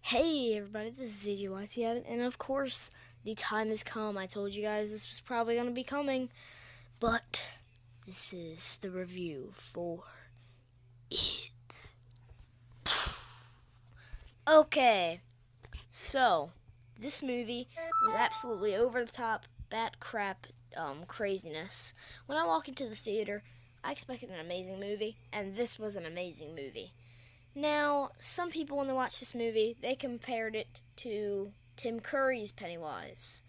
Hey everybody, this is ZGYT, and of course, the time has come. I told you guys this was probably going to be coming, but this is the review for it. Okay, so this movie was absolutely over the top, bat crap craziness. When I walk into the theater, I expected an amazing movie, and this was an amazing movie. Now, some people, when they watch this movie, they compared it to Tim Curry's Pennywise.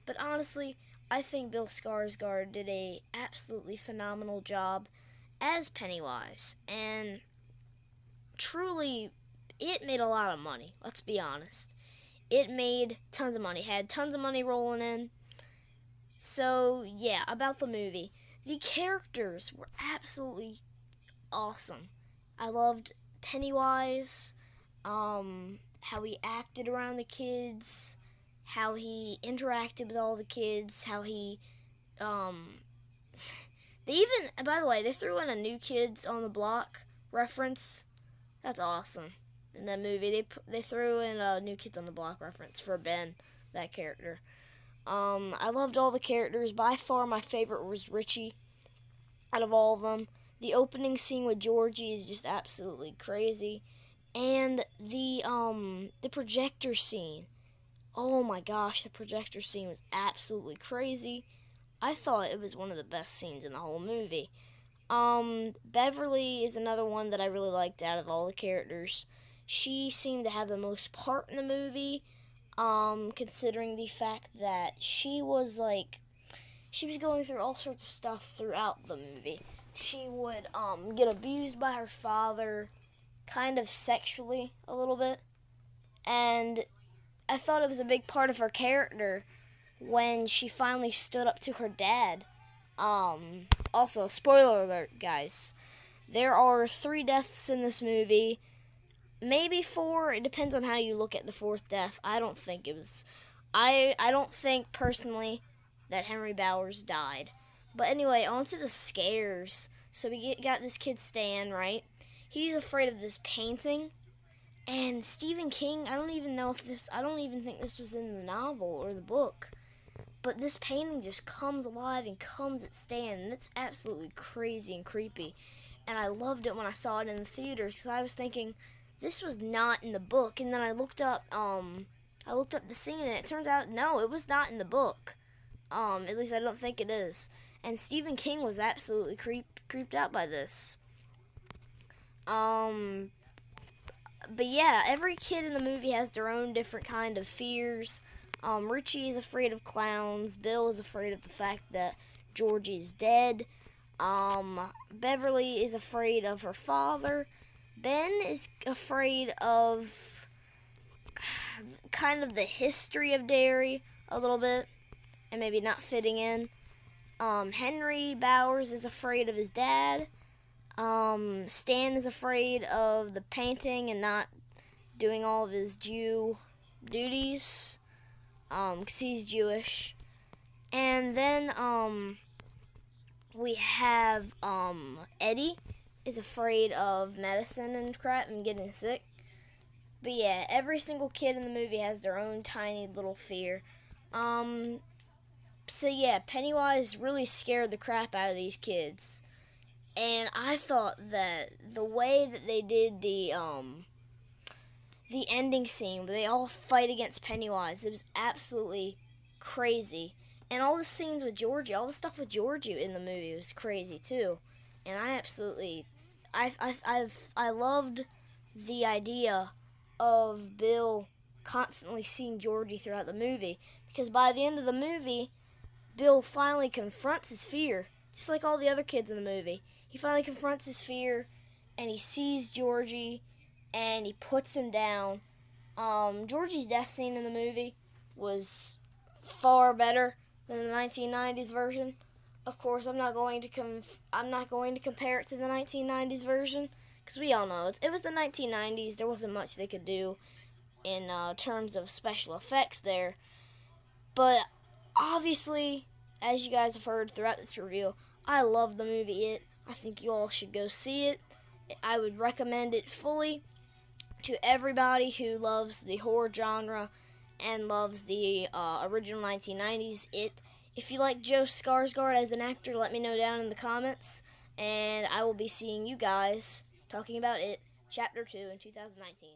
But honestly, I think Bill Skarsgård did a absolutely phenomenal job as Pennywise. And truly, it made a lot of money. Let's be honest. It made tons of money. Had tons of money rolling in. So, yeah, about the movie. The characters were absolutely awesome. I loved Pennywise, how he acted around the kids, how he interacted with all the kids, how he, they even, by the way, they threw in a New Kids on the Block reference. That's awesome. In that movie, they threw in a New Kids on the Block reference for Ben, that character. I loved all the characters. By far, my favorite was Richie out of all of them. The opening scene with Georgie is just absolutely crazy. And the projector scene. Oh my gosh, the projector scene was absolutely crazy. I thought it was one of the best scenes in the whole movie. Beverly is another one that I really liked out of all the characters. She seemed to have the most part in the movie, considering the fact that she was going through all sorts of stuff throughout the movie. She would get abused by her father, kind of sexually a little bit, and I thought it was a big part of her character when she finally stood up to her dad. Also, spoiler alert, guys. There are 3 deaths in this movie. Maybe 4. It depends on how you look at the 4th death. I don't think it was. I don't think personally that Henry Bowers died. But anyway, on to the scares. So we got this kid Stan, right? He's afraid of this painting. And Stephen King, I don't even think this was in the novel or the book. But this painting just comes alive and comes at Stan, and it's absolutely crazy and creepy. And I loved it when I saw it in the theaters because I was thinking this was not in the book. And then I looked up the scene, and it turns out no, it was not in the book. At least I don't think it is. And Stephen King was absolutely creeped out by this. But yeah, every kid in the movie has their own different kind of fears. Richie is afraid of clowns. Bill is afraid of the fact that Georgie is dead. Beverly is afraid of her father. Ben is afraid of kind of the history of Derry a little bit and maybe not fitting in. Henry Bowers is afraid of his dad. Stan is afraid of the painting and not doing all of his Jew duties, 'cause he's Jewish. And then, we have, Eddie is afraid of medicine and crap and getting sick. But yeah, every single kid in the movie has their own tiny little fear. So yeah, Pennywise really scared the crap out of these kids. And I thought that the way that they did the ending scene where they all fight against Pennywise, it was absolutely crazy. And all the scenes with Georgie, all the stuff with Georgie in the movie was crazy too. And I loved the idea of Bill constantly seeing Georgie throughout the movie, because by the end of the movie, Bill finally confronts his fear, just like all the other kids in the movie. He finally confronts his fear, and he sees Georgie, and he puts him down. Georgie's death scene in the movie was far better than the 1990s version. Of course, I'm not going to compare it to the 1990s version, because we all know it was the 1990s. There wasn't much they could do in terms of special effects there. But obviously, as you guys have heard throughout this review, I love the movie It. I think you all should go see it. I would recommend it fully to everybody who loves the horror genre and loves the original 1990s. If you like Joe Skarsgård as an actor, let me know down in the comments, and I will be seeing you guys talking about it, Chapter 2 in 2019.